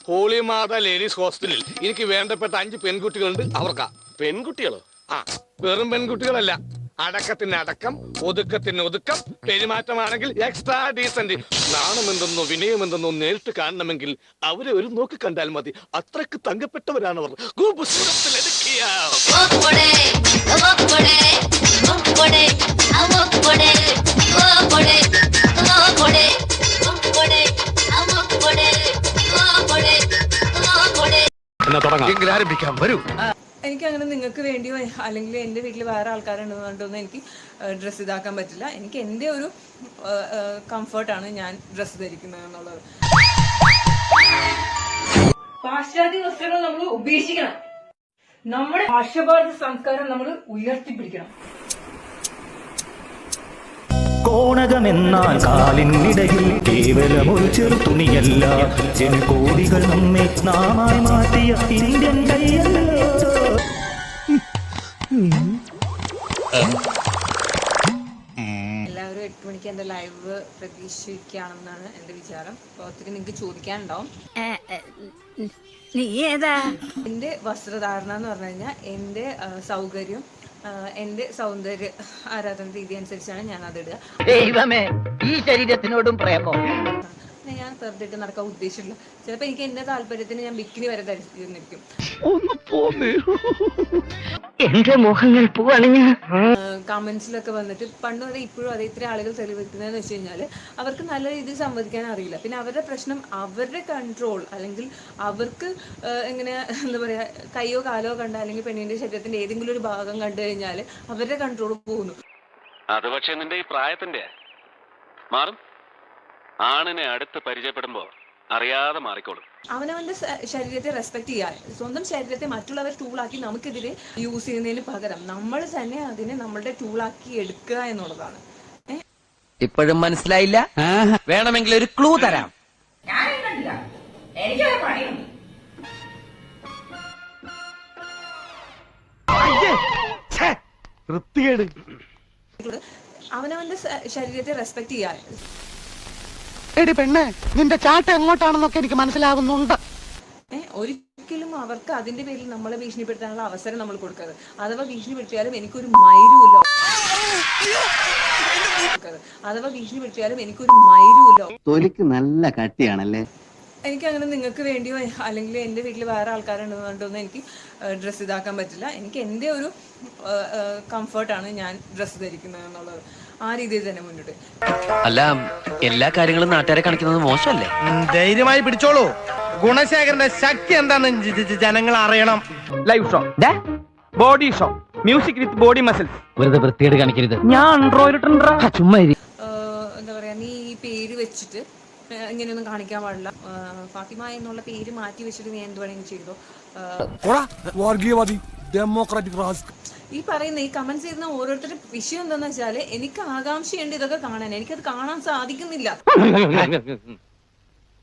ഹോളിമാത ladies ഹോസ്റ്റലിൽ എനിക്ക് വേണ്ടപ്പെട്ട 5 പെൺകുട്ടികളുണ്ട്. അവർക്കാ. പെൺകുട്ടികളോ? ആ, വെറും പെൺകുട്ടികളല്ല. അടക്കത്തിന് അടക്കം, ഒതുക്കത്തിന് ഒതുക്കം, പെരുമാറ്റമാണെങ്കിൽ എക്സ്ട്രാ ഡീസന്റ്. നാണമെന്തെന്നോ വിനയമെന്തെന്നോ നേരിട്ട് കാണണമെങ്കിൽ അവരെ ഒരു നോക്കി കണ്ടാൽ മതി. അത്രക്ക് തങ്കപ്പെട്ടവരാണവർ. ആരംഭിക്കാം, വരൂ. എനിക്ക് അങ്ങനെ നിങ്ങൾക്ക് വേണ്ടിയോ അല്ലെങ്കിൽ എൻ്റെ വീട്ടിൽ വേറെ ആൾക്കാരുണ്ടെന്നുകൊണ്ടൊന്നും എനിക്ക് ഡ്രസ്സ് ഇതാക്കാൻ പറ്റില്ല. എനിക്ക് എൻ്റെ ഒരു കംഫർട്ടാണ് ഞാൻ ഡ്രസ്സ് ധരിക്കുന്നത് എന്നുള്ളത്. പാശ്ചാത്യ വസ്ത്രങ്ങൾ നമ്മൾ ഉപേക്ഷിക്കണം. നമ്മുടെ ആശീർവാദ സംസ്കാരം നമ്മൾ ഉയർത്തിപ്പിടിക്കണം. കോണകമെന്നാൽ കാലിനിടയിൽ കേവലം ഒരു ചെറു തുണിയല്ല, ജനകോടികൾ നമ്മെ നാമായി മാറ്റിയ ഇന്ത്യൻ കൈയല്ലോ. എല്ലാവരും 8 മണിക്ക് എൻ്റെ ലൈവ് പ്രതീക്ഷിക്കുകയാണെന്നാണ് എൻ്റെ വിചാരം. അപ്പോൾ ഒത്തിരി നിങ്ങൾക്ക് ചോദിക്കാനുണ്ടാവും. നീ ഏതാ? എൻ്റെ വസ്ത്രധാരണ എന്ന് പറഞ്ഞു കഴിഞ്ഞാൽ എൻ്റെ സൗകര്യം, എൻ്റെ സൗന്ദര്യ ആരാധന രീതി അനുസരിച്ചാണ് ഞാൻ അതിടുക. ദൈവമേ, ഈ ശരീരത്തിനോടും പ്രേമോ? ഞാൻ വെറുതെ നടക്കാൻ ഉദ്ദേശിച്ചില്ല. ചിലപ്പോൾ എനിക്ക് എൻ്റെ താല്പര്യത്തിന് ഞാൻ ബിക്കിനി വരെ ധരിച്ചിരിക്കും. എന്റെ മുഖങ്ങൾ പൂവണിഞ്ഞ കമന്റ്സിലൊക്കെ വന്നിട്ട് പണ്ട് വരെ ഇപ്പോഴും അതേ ഇത്ര ആളുകൾ തെളിവെക്കുന്നതെന്ന് വെച്ച് കഴിഞ്ഞാൽ അവർക്ക് നല്ല രീതിയിൽ സംവദിക്കാൻ അറിയില്ല. പിന്നെ അവരുടെ പ്രശ്നം അവരുടെ കൺട്രോൾ, അല്ലെങ്കിൽ അവർക്ക് എങ്ങനെ എന്താ പറയുക, കയ്യോ കാലോ കണ്ട അല്ലെങ്കിൽ പെണ്ണിന്റെ ശരീരത്തിന്റെ ഏതെങ്കിലും ഒരു ഭാഗം കണ്ടു കഴിഞ്ഞാൽ അവരുടെ കൺട്രോൾ പോകുന്നു. അത് പക്ഷെ നിന്റെ ഈ പ്രായത്തിന്റെ മാറും. ആണിനെ അടുത്ത് പരിചയപ്പെടുമ്പോ അറിയാതെ മാറിക്കോളും. അവനവന്റെ ശരീരത്തെ റെസ്പെക്ട് ചെയ്യാൻ, സ്വന്തം ശരീരത്തെ മറ്റുള്ളവർ ടൂളാക്കി നമുക്കെതിരെ യൂസ് ചെയ്യുന്നതിന് പകരം നമ്മൾ തന്നെ അതിനെ നമ്മളുടെ ടൂളാക്കി എടുക്കുക എന്നുള്ളതാണ്. ഇപ്പോഴും മനസ്സിലായില്ല? വേണമെങ്കിൽ ഒരു ക്ലൂ തരാം. അവനവന്റെ ശരീരത്തെ റെസ്പെക്ട് ചെയ്യാൻ. എടി പെണ്ണെ, നിന്റെ ചാട്ട എങ്ങോട്ടാണെന്നൊക്കെ എനിക്ക് മനസ്സിലാകുന്നുണ്ട്. ഒരിക്കലും അവർക്ക് അതിന്റെ പേരിൽ നമ്മളെ ഭീഷണിപ്പെടുത്താനുള്ള അവസരം നമ്മൾ കൊടുക്കരുത്. അഥവാ ഭീഷണിപ്പെടുത്തിയാലും എനിക്കൊരു മൈരുമില്ല. തൊലിക്ക് നല്ല കട്ടിയാണല്ലേ. എനിക്കങ്ങനെ നിങ്ങൾക്ക് വേണ്ടിയോ അല്ലെങ്കിൽ എൻ്റെ വീട്ടിൽ വേറെ ആൾക്കാരുണ്ടെന്നുകൊണ്ടൊന്നും എനിക്ക് ഡ്രസ്സ് ഇതാക്കാൻ പറ്റില്ല. എനിക്ക് എൻ്റെ ഒരു കംഫർട്ടാണ് ഞാൻ ഡ്രസ്സ് ധരിക്കുന്നത് എന്നുള്ളത്. ആ രീതിയിൽ തന്നെ മുന്നോട്ട്. അല്ല, എല്ലാ കാര്യങ്ങളും നാട്ടുകാരെ കാണിക്കുന്നത് മോശമല്ലേ? ധൈര്യമായി പിടിച്ചോളൂ. ഗുണശേഖരന്റെ ശക്തി എന്താണെന്ന് ജനങ്ങൾ അറിയണം. Live show, body show, music with body muscles. വെറുതെ വൃത്തിയേട് കാണിക്കരുത്. ഞാൻ ചുമ്മാ എന്താ പറയാ, നീ ഈ പേര് വെച്ചിട്ട് ഇങ്ങനെയൊന്നും കാണിക്കാൻ പാടില്ല. ഫാത്തിമ എന്നുള്ള പേര് മാറ്റി വെച്ചിട്ട് നീ എന്ത് വേണമെങ്കിലും ചെയ്തോ. ഈ പറയുന്ന ഈ കമന്റ്സ് ചെയ്യുന്ന ഓരോരുത്തരുടെ വിഷയം എന്താന്ന് വെച്ചാല്, എനിക്ക് ആകാംക്ഷയുണ്ട് ഇതൊക്കെ കാണാൻ. എനിക്കത് കാണാൻ സാധിക്കുന്നില്ല.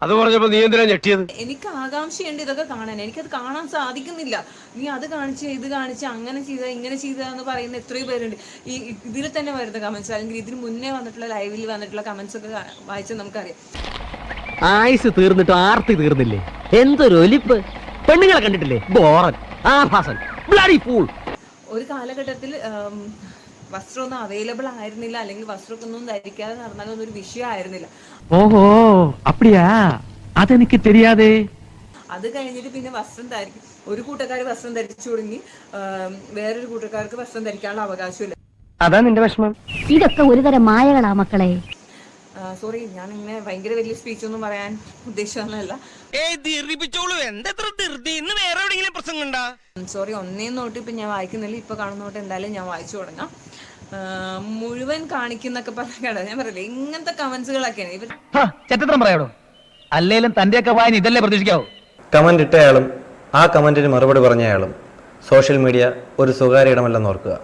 അത് പറഞ്ഞപ്പോ നീ എന്തിനാ ഞെട്ടിയത്? എനിക്ക് ആകാംക്ഷയുണ്ട് ഇതൊക്കെ കാണാൻ. എനിക്കത് കാണാൻ സാധിക്കുന്നില്ല. നീ അത് കാണിച്ച് ഇത് കാണിച്ച് അങ്ങനെ ചെയ്ത ഇങ്ങനെ ചെയ്തതെന്ന് പറയുന്ന എത്രയോ പേരുണ്ട്. ഈ ഇതിൽ തന്നെ വരുന്ന കമന്റ്സ്, അല്ലെങ്കിൽ ഇതിന് മുന്നേ വന്നിട്ടുള്ള ലൈവിൽ വന്നിട്ടുള്ള കമന്റ്സ് ഒക്കെ വായിച്ചാൽ നമുക്കറിയാം. ആയുസ് തീർന്നിട്ട് ആർത്തി തീർന്നില്ലേ? എന്തൊരു ഒലിപ്പ്! പെണ്ണുങ്ങളെ കണ്ടിട്ടില്ലേ? ബോറൻ, ആഭാസൻ, ബ്ലഡി ഫൂൾ. ഒരു കാലഘട്ടത്തിൽ വസ്ത്രമൊന്നും അവൈലബിൾ ആയിരുന്നില്ല, അല്ലെങ്കിൽ വസ്ത്രമൊക്കെ ഒന്നും ധരിക്കാതെ നടന്നാലൊന്നും ഒരു വിഷയമായിരുന്നില്ല. ഓഹോ, അപ്പടിയാ? അതെനിക്ക് தெரியாதே. അത് കഴിഞ്ഞിട്ട് പിന്നെ വസ്ത്രം ധരിക്കും. ഒരു കൂട്ടക്കാർ വസ്ത്രം ധരിച്ചു തുടങ്ങി, വേറൊരു കൂട്ടക്കാർക്ക് വസ്ത്രം ധരിക്കാനുള്ള അവകാശമില്ല. അതാ നിന്റെ വിഷമം. ഇതൊക്കെ ഒരുതരം മായകളാ മക്കളെ. സോറി, ഞാൻ ഇങ്ങനെ ഭയങ്കര വലിയ സ്പീച്ച് ഒന്നും പറയാൻ ഉദ്ദേശിച്ചൊന്നുമല്ല. സോറി, ഒന്നേന്ന് തൊട്ട് ഇപ്പൊ ഞാൻ വായിക്കുന്നില്ല. ഇപ്പൊ കാണുന്ന തൊട്ട് എന്തായാലും ഞാൻ വായിച്ചു തുടങ്ങാം. മുഴുവൻ കാണിക്കുന്നൊക്കെ പറഞ്ഞ ഞാൻ പറയില്ലേ, ഇങ്ങനത്തെ കമന്റ്സുകളൊക്കെയാണ് ഇവർ. ചരിത്രം പറയാടോ, അല്ലേലും തന്റെയൊക്കെ വായന ഇതല്ലേ പ്രതീക്ഷിക്കാവൂ. കമന്റ് ഇട്ടയാളും ആ കമന്റിന് മറുപടി പറഞ്ഞയാളും സോഷ്യൽ മീഡിയ ഒരു സ്വകാര്യ ഇടമല്ലെന്ന് ഓർക്കുക.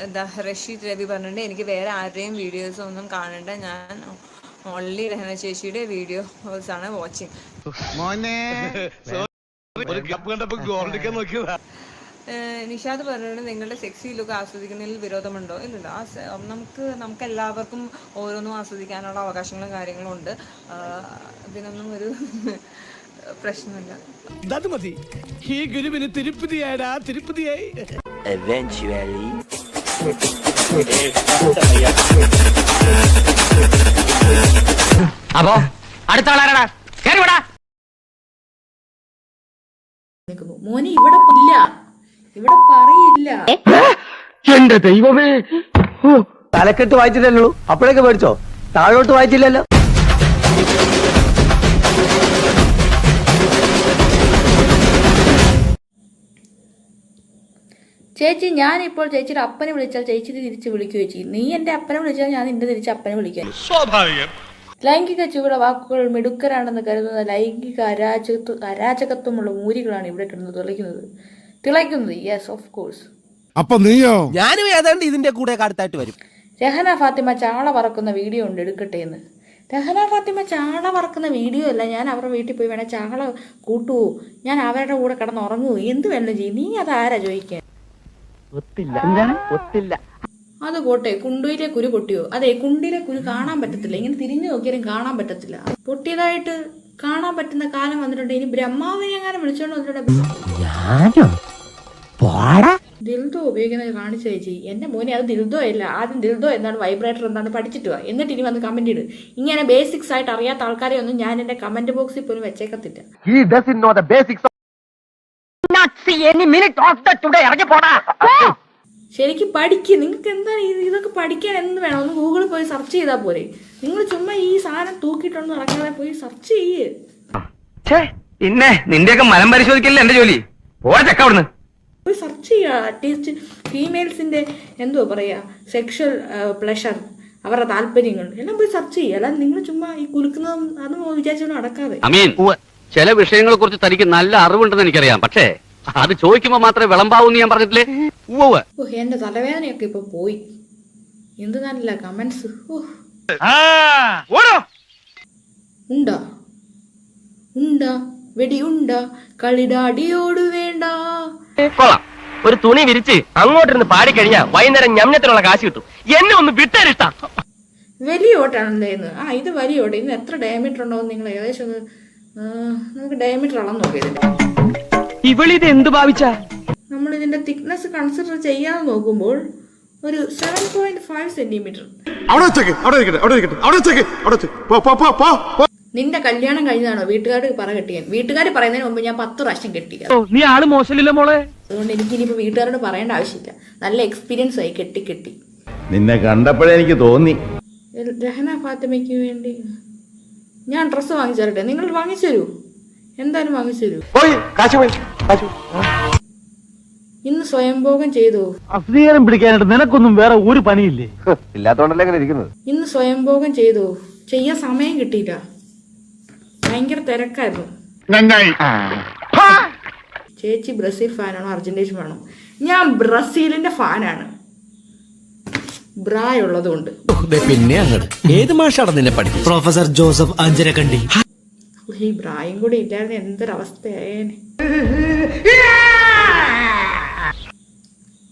എന്താ റഷീദ് രവി പറഞ്ഞിട്ടുണ്ട്, എനിക്ക് വേറെ ആരുടെയും വീഡിയോസ് ഒന്നും കാണണ്ട, ഞാൻ ഓൺലി രഹന ചേച്ചിയുടെ വീഡിയോസ് ആണ് വാച്ചിങ്. നിഷാദ് പറഞ്ഞിട്ട് നിങ്ങളുടെ സെക്സി ലുക്ക് ആസ്വദിക്കുന്നതിൽ വിരോധമുണ്ടോ? ഇല്ലല്ലോ. നമുക്ക് എല്ലാവർക്കും ഓരോന്നും ആസ്വദിക്കാനുള്ള അവകാശങ്ങളും കാര്യങ്ങളും ഉണ്ട്. ഇതിനൊന്നും ഒരു പ്രശ്നമില്ല. അത് മതി. ഈ ഗുരുവിന് തിരുപ്പതിയായടാ, തിരുപ്പതിയായി. അപ്പോ അടുത്ത ആളാരാടാ? കേറിവിടാ. മോനെ ഇവിടെ ഇല്ല, ഇവിടെ പറയില്ല. എന്റെ ദൈവമേ, തലക്കെട്ട് വായിച്ചില്ലല്ലോ, അപ്പോഴേക്ക് മേടിച്ചോ? താഴോട്ട് വായിച്ചില്ലല്ലോ. ചേച്ചി, ഞാനിപ്പോൾ ചേച്ചിയുടെ അപ്പനെ വിളിച്ചാൽ ചേച്ചി തിരിച്ച് വിളിക്കുകയോ ചെയ്യും. നീ എന്റെ അപ്പനെ വിളിച്ചാൽ ഞാൻ നിന്റെ തിരിച്ച് അപ്പനെ വിളിക്കാൻ. സ്വാഭാവികം. ലൈംഗിക ചുവട വാക്കുകൾ മിടുക്കരാണെന്ന് കരുതുന്ന ലൈംഗിക അരാജകത്വമുള്ള മൂരികളാണ് ഇവിടെ കിടന്ന് തിളയ്ക്കുന്നത്. Yes, of course. അപ്പൊ നീയോ? ഞാനും ഏതാണ്ട് ഇതിന്റെ കൂടെ അടുത്തായിട്ട് വരും. രഹന ഫാത്തിമ ചാള പറക്കുന്ന വീഡിയോ ഉണ്ട്, എടുക്കട്ടെ എന്ന്. രഹന ഫാത്തിമ ചാള പറക്കുന്ന വീഡിയോ അല്ല. ഞാൻ അവരുടെ വീട്ടിൽ പോയി വേണേ ചാള കൂട്ടുവോ, ഞാൻ അവരുടെ കൂടെ കിടന്നുറങ്ങുവോ, എന്ത് വേണം ചെയ്യും? നീ അതാരാ ചോദിക്കാൻ? ഒത്തില്ല. എന്താണ് ഒത്തില്ല? അത് പോട്ടെ, കുണ്ടിയിലെ കുരു പൊട്ടിയോ? അതെ, കുണ്ടിയിലെ കുരു കാണാൻ പറ്റത്തില്ല. ഇങ്ങനെ തിരിഞ്ഞു നോക്കിയാലും കാണാൻ പറ്റത്തില്ല. പൊട്ടിയതായിട്ട് കാണാൻ പറ്റുന്ന കാലം വന്നിട്ടുണ്ട്. ഇനി ബ്രഹ്മാവിനെ അങ്ങനെ വിളിച്ചോണ്ട് വന്നിട്ടുണ്ട്. ദിൽദോ ഉപയോഗിക്കുന്നത് കാണിച്ചു ചേച്ചി. എന്റെ മോനെ, അത് ദിൽദോ അല്ല. ആദ്യം ദിൽദോ എന്താണ്, വൈബ്രേറ്റർ എന്താണ് പഠിച്ചിട്ട് വാ, എന്നിട്ട് ഇനി വന്ന് കമന്റ് ഇട്. ഇങ്ങനെ ബേസിക്സ് ആയിട്ട് അറിയാത്ത ആൾക്കാരെ ഒന്നും ഞാൻ എന്റെ കമന്റ് ബോക്സിൽ പോലും വെച്ചേക്കത്തില്ല. ശരിക്കും പഠിക്കുക. നിങ്ങൾക്ക് എന്താണ് ഇതൊക്കെ പഠിക്കാൻ എന്ത് വേണം? ഒന്ന് ഗൂഗിളിൽ പോയി സെർച്ച് ചെയ്താൽ പോരെ. നിങ്ങൾ ചുമ്മാ ഈ സാധനം തൂക്കിയിട്ടൊന്നും നടക്കാതെ പോയി സെർച്ച് ചെയ്യേ. പിന്നെ നിന്റെയൊക്കെ മലം പരിശോധിക്കല്ലേ എന്റെ ജോലി. അവിടുന്ന് പോയി സെർച്ച് ചെയ്യുക. അറ്റ്ലീസ്റ്റ് ഫീമെയിൽസിന്റെ എന്തോ പറയാ, സെക്ഷൽ പ്ലഷർ, അവരുടെ താല്പര്യങ്ങൾ എല്ലാം പോയി സെർച്ച് ചെയ്യുക. അല്ലാതെ നിങ്ങൾ ചുമ്മാ ഈ കുലുക്കുന്നതും അതും വിചാരിച്ചോണ്ട് നടക്കാതെ. ചില വിഷയങ്ങളെ കുറിച്ച് തനിക്ക് നല്ല അറിവുണ്ടെന്ന് എനിക്കറിയാം, പക്ഷേ അത് ചോദിക്കുമ്പോ മാത്രമേ വിളമ്പാവൂന്ന് ഞാൻ പറഞ്ഞിട്ടില്ലേ? ഓ, എന്റെ തലവേദനയൊക്കെ ഇപ്പൊ പോയി. എന്ത് നല്ല കമന്റ്സ്. ഉണ്ടാ ഉണ്ടാ വെടി ഉണ്ടാ, കളിടാടിയോട് വേണ്ട. കൊള്ളാം. ഒരു തുണി വിരിച്ച് അങ്ങോട്ടിരുന്ന് പാടിക്കഴിഞ്ഞാ വൈകുന്നേരം ഞമ്മത്തിനുള്ള കാശ് കിട്ടും. എന്നെ ഒന്ന് വിട്ടേരിട്ടാ. വലിയ ഓട്ടാണല്ലേ ഇന്ന്. ഇത് വലിയ ഓട്ടം. ഇന്ന് എത്ര ഡയമീറ്റർ ഉണ്ടോ നിങ്ങൾ ഏകദേശം ഒന്ന് നമുക്ക് ഡയമീറ്റർ അളന്ന് നോക്കിയതിന്റെ. ഇവളിത് എന്ത് ഭാവിച്ച? നമ്മൾ ഇതിന്റെ തിക്നെസ് കൺസിഡർ ചെയ്യാതെ നോക്കുമ്പോൾ ഒരു 7.5 സെന്റിമീറ്റർ. നിന്റെ കല്യാണം കഴിഞ്ഞതാണോ വീട്ടുകാർ പറ കെട്ടിയാൻ? വീട്ടുകാർ പറയുന്നതിന് മുമ്പ് ഞാൻ 10 പ്രാവശ്യം കെട്ടി. നീ ആള് മോശമില്ലല്ലോ മോളെ. അതുകൊണ്ട് എനിക്ക് ഇനിയിപ്പോ വീട്ടുകാരോട് പറയേണ്ട ആവശ്യമില്ല. നല്ല എക്സ്പീരിയൻസ് ആയി കെട്ടി. നിന്നെ കണ്ടപ്പോഴേ എനിക്ക് തോന്നി. രഹന ഫാത്തിമയ്ക്ക് വേണ്ടി ഞാൻ ഡ്രസ്സ് വാങ്ങിച്ചു തരട്ടെ? നിങ്ങൾ വാങ്ങിച്ചു തരൂ? എന്തായാലും വാങ്ങിച്ചു തരൂ. ഇന്ന് സ്വയംഭോഗം ചെയ്തോ? അസ്വീകാരം പിടിക്കാനായിട്ട് നിനക്കൊന്നും വേറെ ഒരു പണിയില്ലേ? ഇല്ലാത്തോണ്ടല്ലേ അങ്ങനെ ഇരിക്കുന്നത്. ഇന്ന് സ്വയംഭോഗം ചെയ്തോ? ചെയ്യാൻ സമയം കിട്ടിയില്ല, ഭയങ്കര തിരക്കായിരുന്നു. ചേച്ചി ബ്രസീൽ ഫാനാണോ അർജന്റീന ഫാനാണോ? ഞാൻ ബ്രസീലിന്റെ ഫാനാണ്, ബ്രായുള്ളതുകൊണ്ട്. പിന്നെ ഏത് മാഷാണ് നിന്നെ പഠിച്ചത്? Professor Joseph Anjarakandi. ഈ ബ്രായും കൂടി ഇല്ലാതെ എന്തൊരവസ്ഥയായേനെ.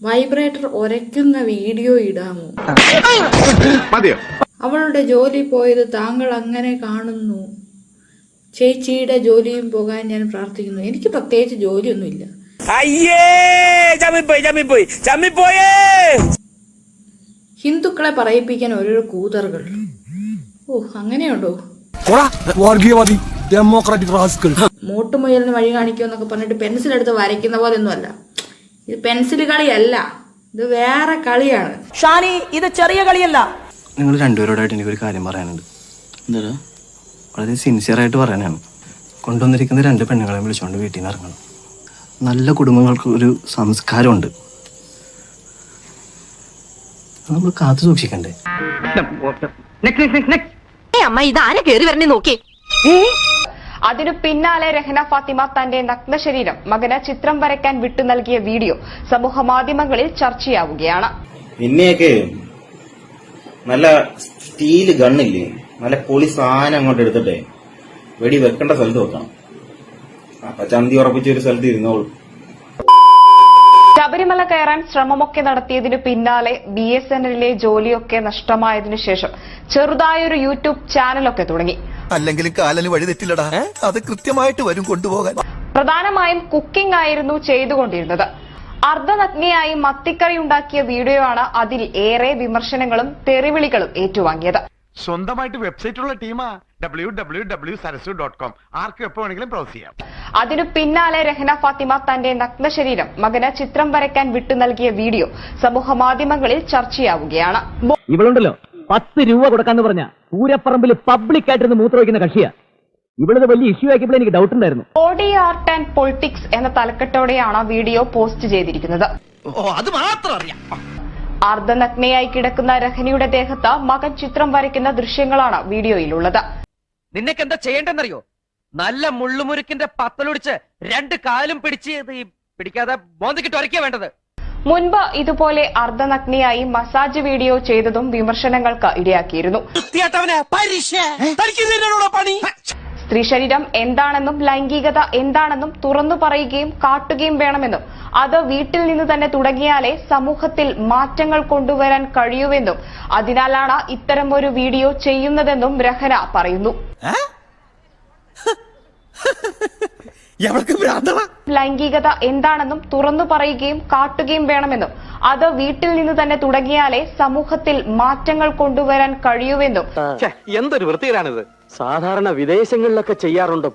Vibrator ഒരയ്ക്കുന്ന video ഇടാമോ? അവളുടെ ജോലി പോയത് താങ്കൾ അങ്ങനെ കാണുന്നു. ചേച്ചിയുടെ ജോലിയും പോകാൻ ഞാൻ പ്രാർത്ഥിക്കുന്നു. എനിക്ക് പ്രത്യേകിച്ച് ജോലിയൊന്നുമില്ല. ഹിന്ദുക്കളെ പറയിപ്പിക്കാൻ ഓരോരോ കൂതറുകൾ. ഓ, അങ്ങനെയുണ്ടോ? മോട്ടുമുയലിന് വഴി കാണിക്കുമെന്നൊക്കെ പറഞ്ഞിട്ട് പെൻസിൽ എടുത്ത് വരയ്ക്കുന്ന പോലെ ഒന്നുമല്ല ഇത്. പെൻസിൽ കളിയല്ല, ഇത് വേറെ കളിയാണ്. ഷാനി, ഇത് ചെറിയ കളിയല്ല. നിങ്ങൾ രണ്ടുപേരോടായിട്ട് എനിക്കൊരു കാര്യം പറയാനുണ്ട്. എന്താ? വളരെ സിൻസിയറായിട്ട് പറയാനാണ്. കൊണ്ടുവന്നിരിക്കുന്ന 2 പെണ്ണുങ്ങളെ വിളിച്ചുകൊണ്ട് വീട്ടിൽ നിന്ന് ഇറങ്ങണം. നല്ല കുടുംബങ്ങൾക്ക് ഒരു സംസ്കാരമുണ്ട്, നമ്മൾ കാത്തു സൂക്ഷിക്കണ്ടേ? അമ്മ, ഇതാരെ കേറി വരണേ നോക്കി. അതിനു പിന്നാലെ രഹന ഫാത്തിമ തന്റെ നഗ്ന ശരീരം മകന് ചിത്രം വരയ്ക്കാൻ വിട്ടു നൽകിയ വീഡിയോ സമൂഹ മാധ്യമങ്ങളിൽ ചർച്ചയാവുകയാണ്. നിന്നെയൊക്കെ നല്ല സ്റ്റീല് ഗണ്ണില്ലേ, നല്ല പൊളി സാധനം അങ്ങോട്ട് എടുത്തിട്ടെ വെടി വെക്കേണ്ട സ്ഥലത്ത് വെക്കണം. അപ്പൊ ചന്തി ഉറപ്പിച്ച ഒരു സ്ഥലത്ത് ഇരുന്നോളൂ. ശബരിമല കയറാൻ ശ്രമമൊക്കെ നടത്തിയതിനു പിന്നാലെ BSNLിലെ ജോലിയൊക്കെ നഷ്ടമായതിനു ശേഷം ചെറുതായൊരു യൂട്യൂബ് ചാനലൊക്കെ തുടങ്ങി. അല്ലെങ്കിലും കാലന് വഴി തെറ്റില്ലടാ, അത് കൃത്യമായിട്ട് വരും കൊണ്ടുപോകാൻ. പ്രധാനമായും കുക്കിംഗ് ആയിരുന്നു ചെയ്തുകൊണ്ടിരുന്നത്. അർദ്ധനഗ്നിയായി മത്തിക്കറി ഉണ്ടാക്കിയ വീഡിയോ ആണ് അതിൽ ഏറെ വിമർശനങ്ങളും തെറിവിളികളും ഏറ്റുവാങ്ങിയത്. സ്വന്തമായിട്ട് വെബ്സൈറ്റ് ഉള്ള ടീമാ www.sarasu.com. ആർക്കും എപ്പോ വേണമെങ്കിലും ബ്രൗസ് ചെയ്യാം. അതിനു പിന്നാലെ രഹ്ന ഫാത്തിമ തന്റെ നഗ്നശരീരം മകന് ചിത്രം വരയ്ക്കാൻ വിട്ടു നൽകിയ വീഡിയോ സമൂഹ മാധ്യമങ്ങളിൽ ചർച്ചയാവുകയാണ്. ഇവളുണ്ടല്ലോ 10 രൂപ കൊടുക്കാന്ന് പറഞ്ഞ പൂരപ്പറമ്പിൽ പബ്ലിക് ആയിട്ടിരുന്ന് മൂത്രമൊഴിക്കുന്ന കക്ഷിയാ. ഇവളത് വലിയ ഇഷ്യൂ ആക്കിയപ്പോൾ എനിക്ക് ഡൗട്ട് ഉണ്ടായിരുന്നു. ബോഡി ആർട്ട് ആൻഡ് പൊളിറ്റിക്സ് എന്ന തലക്കെട്ടോടെയാണ് വീഡിയോ പോസ്റ്റ് ചെയ്തിരിക്കുന്നത്. അത് മാത്രം അറിയാം. അർദ്ധനഗ്നയായി കിടക്കുന്ന രഹ്നയുടെ ദേഹത്ത് മകൻ ചിത്രം വരയ്ക്കുന്ന ദൃശ്യങ്ങളാണ് വീഡിയോയിലുള്ളത്. നിനക്ക് എന്താ ചെയ്യേണ്ടെന്നറിയോ? നല്ല മുള്ളുമുരുക്കിന്റെ പത്തലൊടിച്ച് 2 കാലും പിടിച്ച് പിടിക്കാതെ മോന്തിക്കിട്ട് ഉരയ്ക്കാ വേണ്ടത്. മുൻപ് ഇതുപോലെ അർദ്ധനഗ്നയായി മസാജ് വീഡിയോ ചെയ്തതും വിമർശനങ്ങൾക്ക് ഇടയാക്കിയിരുന്നു. സ്ത്രീ ശരീരം എന്താണെന്നും ലൈംഗികത എന്താണെന്നും തുറന്നു പറയുകയും കാട്ടുകയും വേണമെന്നും അത് വീട്ടിൽ നിന്ന് തന്നെ തുടങ്ങിയാലേ സമൂഹത്തിൽ മാറ്റങ്ങൾ കൊണ്ടുവരാൻ കഴിയൂവെന്നും അതിനാലാണ് ഇത്തരം ഒരു വീഡിയോ ചെയ്യുന്നതെന്നും രഹ്ന പറയുന്നു. ലൈംഗികത എന്താണെന്നും തുറന്നു പറയുകയും കാട്ടുകയും വേണമെന്നും അത് വീട്ടിൽ നിന്ന് തന്നെ തുടങ്ങിയാലേ സമൂഹത്തിൽ മാറ്റങ്ങൾ കൊണ്ടുവരാൻ കഴിയൂവെന്നും. എന്തൊരു വൃത്തികേടാണിത്. സാധാരണ വിദേശങ്ങളിലൊക്കെ ചെയ്യാറുണ്ട്,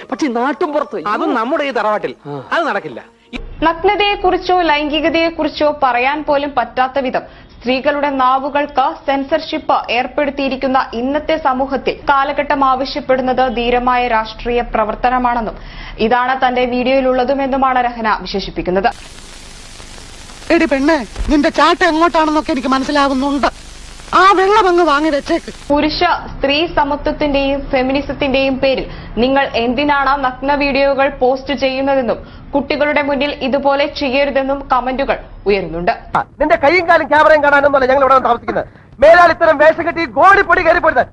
പക്ഷെ നാട്ടും പുറത്ത് അതും നമ്മുടെ ഈ തറവാട്ടിൽ അത് നടക്കില്ല. നഗ്നതയെക്കുറിച്ചോ ലൈംഗികതയെക്കുറിച്ചോ പറയാൻ പോലും പറ്റാത്ത വിധം സ്ത്രീകളുടെ നാവുകൾക്ക് സെൻസർഷിപ്പ് ഏർപ്പെടുത്തിയിരിക്കുന്ന ഇന്നത്തെ സമൂഹത്തിൽ കാലഘട്ടം ആവശ്യപ്പെടുന്നത് ധീരമായ രാഷ്ട്രീയ പ്രവർത്തനമാണെന്നും ഇതാണ് തന്റെ വീഡിയോയിലുള്ളതുമെന്നുമാണ് രഹ്ന വിശേഷിപ്പിക്കുന്നത്. എടി പെണ്ണെ, നിന്റെ ചാട്ട എങ്ങോട്ടാണെന്നൊക്കെ എനിക്ക് മനസ്സിലാകുന്നുണ്ട്. ആ വെള്ളം അങ്ങ് വാങ്ങി വെച്ചേക്ക്. പുരുഷ സ്ത്രീ സമത്വത്തിന്റെയും ഫെമിനിസത്തിന്റെയും പേരിൽ നിങ്ങൾ എന്തിനാണ് നഗ്ന വീഡിയോകൾ പോസ്റ്റ് ചെയ്യുന്നതെന്നും കുട്ടികളുടെ മുന്നിൽ ഇതുപോലെ ചെയ്യരുതെന്നും കമന്റുകൾ ഉയരുന്നുണ്ട്. നിന്റെ കൈയും കാലും ക്യാമറയും കാണാനൊന്നുമല്ല ഞങ്ങൾ ഇവിടെ താമസിക്കുന്നത്. മേലാൽ ഇത്തരം വേഷം കെട്ടി ഗോടിപ്പൊടി കയറിപ്പോരുത്.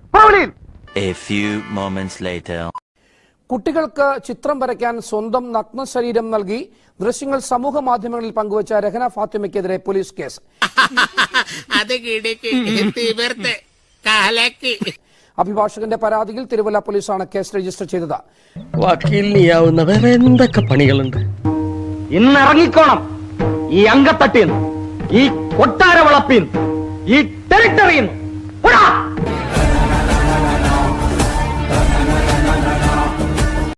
കുട്ടികൾക്ക് ചിത്രം വരയ്ക്കാൻ സ്വന്തം നഗ്ന ശരീരം നൽകി ദൃശ്യങ്ങൾ സമൂഹ മാധ്യമങ്ങളിൽ പങ്കുവച്ച രഹ്ന ഫാത്തിമയ്ക്കെതിരെ പോലീസ് കേസ്. അഭിഭാഷകന്റെ പരാതിയിൽ തിരുവല്ല പോലീസാണ് കേസ് രജിസ്റ്റർ ചെയ്തത്. വക്കീലിനിയാവുന്ന വേറെ എന്തൊക്കെ പണികളുണ്ട്. ഇന്ന് ഇറങ്ങിക്കോണം ഈ അങ്കത്തട്ടിന്ന്, ഈ കൊട്ടാര വളപ്പിന്ന്, ഈ ടെറിട്ടറിന്ന്.